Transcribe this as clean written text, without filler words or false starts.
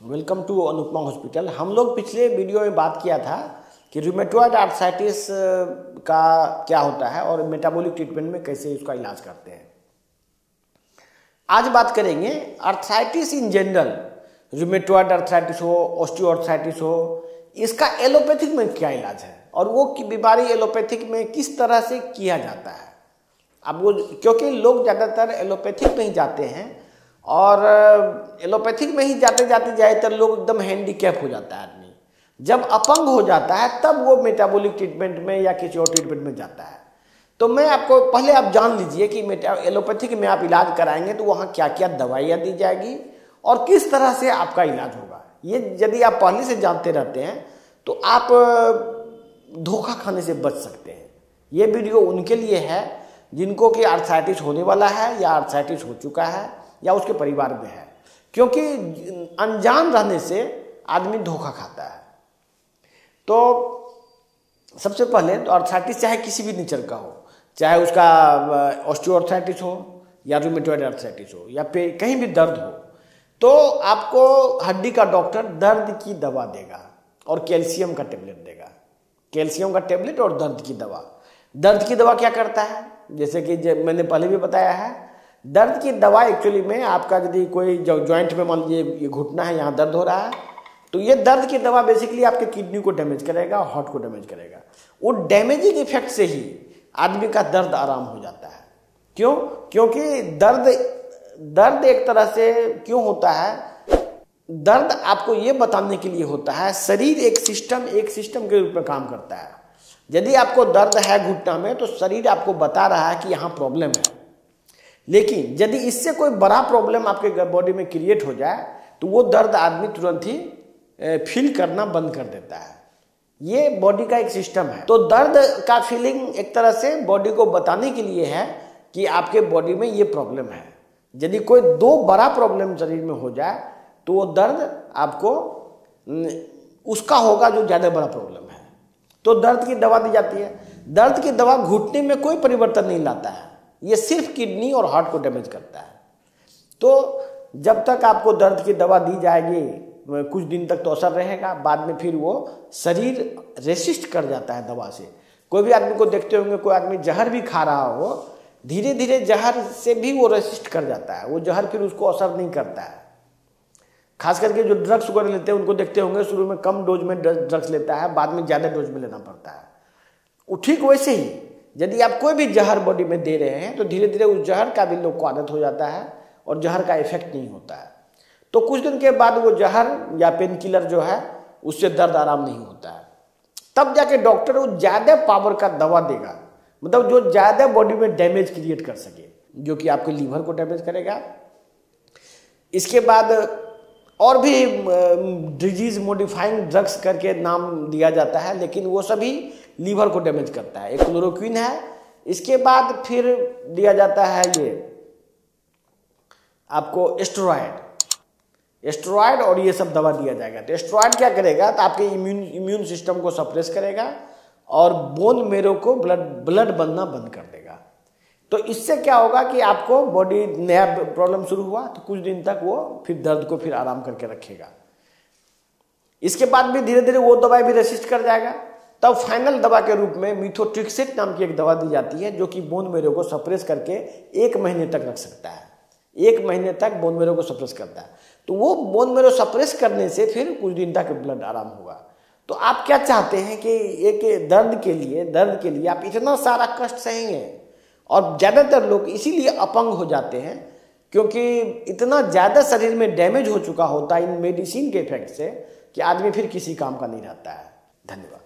Welcome to Anupama hospital. हम लोग पिछले वीडियो में बात किया था कि रूमेटॉइड आर्थराइटिस का क्या होता है और मेटाबॉलिक ट्रीटमेंट में कैसे उसका इलाज करते हैं। आज बात करेंगे arthritis in general, rheumatoid arthritis हो, ऑस्टियोआर्थराइटिस हो, इसका एलोपैथिक में क्या इलाज है और वो बीमारी एलोपैथिक में किस तरह से किया जाता है। अब वो क्योंकि लोग ज़्यादातर एलोपैथिक में ही जाते हैं और एलोपैथिक में ही जाते जाते ज़्यादातर लोग एकदम हैंडीकैप हो जाता है आदमी। जब अपंग हो जाता है तब वो मेटाबॉलिक ट्रीटमेंट में या किसी और ट्रीटमेंट में जाता है। तो मैं आपको पहले आप जान लीजिए कि एलोपैथिक में आप इलाज कराएंगे तो वहाँ क्या क्या दवाइयाँ दी जाएगी और किस तरह से आपका इलाज होगा। ये यदि आप पहले से जानते रहते हैं तो आप धोखा खाने से बच सकते हैं। ये वीडियो उनके लिए है जिनको कि आर्थराइटिस होने वाला है या आर्थराइटिस हो चुका है या उसके परिवार में है, क्योंकि अनजान रहने से आदमी धोखा खाता है। तो सबसे पहले तो आर्थराइटिस चाहे किसी भी नेचर का हो, चाहे उसका ऑस्टियोआर्थराइटिस हो या रूमेटॉइड आर्थराइटिस हो या कहीं भी दर्द हो, तो आपको हड्डी का डॉक्टर दर्द की दवा देगा और कैल्शियम का टेबलेट देगा। कैल्शियम का टेबलेट और दर्द की दवा। दर्द की दवा क्या करता है, जैसे कि मैंने पहले भी बताया है, दर्द की दवा एक्चुअली में आपका यदि कोई जॉइंट में मान लीजिए ये घुटना है, यहाँ दर्द हो रहा है, तो ये दर्द की दवा बेसिकली आपके किडनी को डैमेज करेगा और हार्ट को डैमेज करेगा। वो डैमेजिंग इफेक्ट से ही आदमी का दर्द आराम हो जाता है। क्यों? क्योंकि दर्द एक तरह से क्यों होता है, दर्द आपको ये बताने के लिए होता है, शरीर एक सिस्टम के रूप में काम करता है। यदि आपको दर्द है घुटना में तो शरीर आपको बता रहा है कि यहाँ प्रॉब्लम है, लेकिन यदि इससे कोई बड़ा प्रॉब्लम आपके बॉडी में क्रिएट हो जाए तो वो दर्द आदमी तुरंत ही फील करना बंद कर देता है। ये बॉडी का एक सिस्टम है। तो दर्द का फीलिंग एक तरह से बॉडी को बताने के लिए है कि आपके बॉडी में ये प्रॉब्लम है। यदि कोई दो बड़ा प्रॉब्लम शरीर में हो जाए तो वो दर्द आपको उसका होगा जो ज़्यादा बड़ा प्रॉब्लम है। तो दर्द की दवा दी जाती है। दर्द की दवा घुटने में कोई परिवर्तन नहीं लाता है, ये सिर्फ किडनी और हार्ट को डैमेज करता है। तो जब तक आपको दर्द की दवा दी जाएगी कुछ दिन तक तो असर रहेगा, बाद में फिर वो शरीर रेसिस्ट कर जाता है दवा से। कोई भी आदमी को देखते होंगे, कोई आदमी जहर भी खा रहा हो, धीरे धीरे जहर से भी वो रेसिस्ट कर जाता है, वो जहर फिर उसको असर नहीं करता है। खास करके जो ड्रग्स वगैरह लेते हैं उनको देखते होंगे, शुरू में कम डोज में ड्रग्स लेता है, बाद में ज़्यादा डोज में लेना पड़ता है। वो ठीक वैसे ही यदि आप कोई भी जहर बॉडी में दे रहे हैं तो धीरे धीरे उस जहर का भी लोग को आदत हो जाता है और जहर का इफेक्ट नहीं होता है। तो कुछ दिन के बाद वो जहर या पेन किलर जो है उससे दर्द आराम नहीं होता है। तब जाके डॉक्टर वो ज़्यादा पावर का दवा देगा, मतलब जो ज़्यादा बॉडी में डैमेज क्रिएट कर सके, जो कि आपके लीवर को डैमेज करेगा। इसके बाद और भी डिजीज मॉडिफाइंग ड्रग्स करके नाम दिया जाता है, लेकिन वो सभी लीवर को डैमेज करता है। एक क्लोरोक्विन है। इसके बाद फिर दिया जाता है ये आपको एस्टेरॉयड और ये सब दवा दिया जाएगा। तो एस्टेरॉयड क्या करेगा, तो आपके इम्यून सिस्टम को सप्रेस करेगा और बोन मेरो को ब्लड बनना बंद कर देगा। तो इससे क्या होगा कि आपको बॉडी नया प्रॉब्लम शुरू हुआ तो कुछ दिन तक वो फिर दर्द को फिर आराम करके रखेगा। इसके बाद भी धीरे धीरे वो दवाई भी रेसिस्ट कर जाएगा। तब फाइनल दवा के रूप में मिथोट्रिक्सेट नाम की एक दवा दी जाती है, जो कि बोन मेरो को सप्रेस करके 1 महीने तक रख सकता है। 1 महीने तक बोन मेरो को सप्रेस करता है। तो वो बोन मेरो सप्रेस करने से फिर कुछ दिन तक ब्लड आराम होगा। तो आप क्या चाहते हैं कि एक दर्द के लिए आप इतना सारा कष्ट सहेंगे, और ज़्यादातर लोग इसीलिए अपंग हो जाते हैं क्योंकि इतना ज़्यादा शरीर में डैमेज हो चुका होता है इन मेडिसिन के इफेक्ट से कि आदमी फिर किसी काम का नहीं रहता है। धन्यवाद।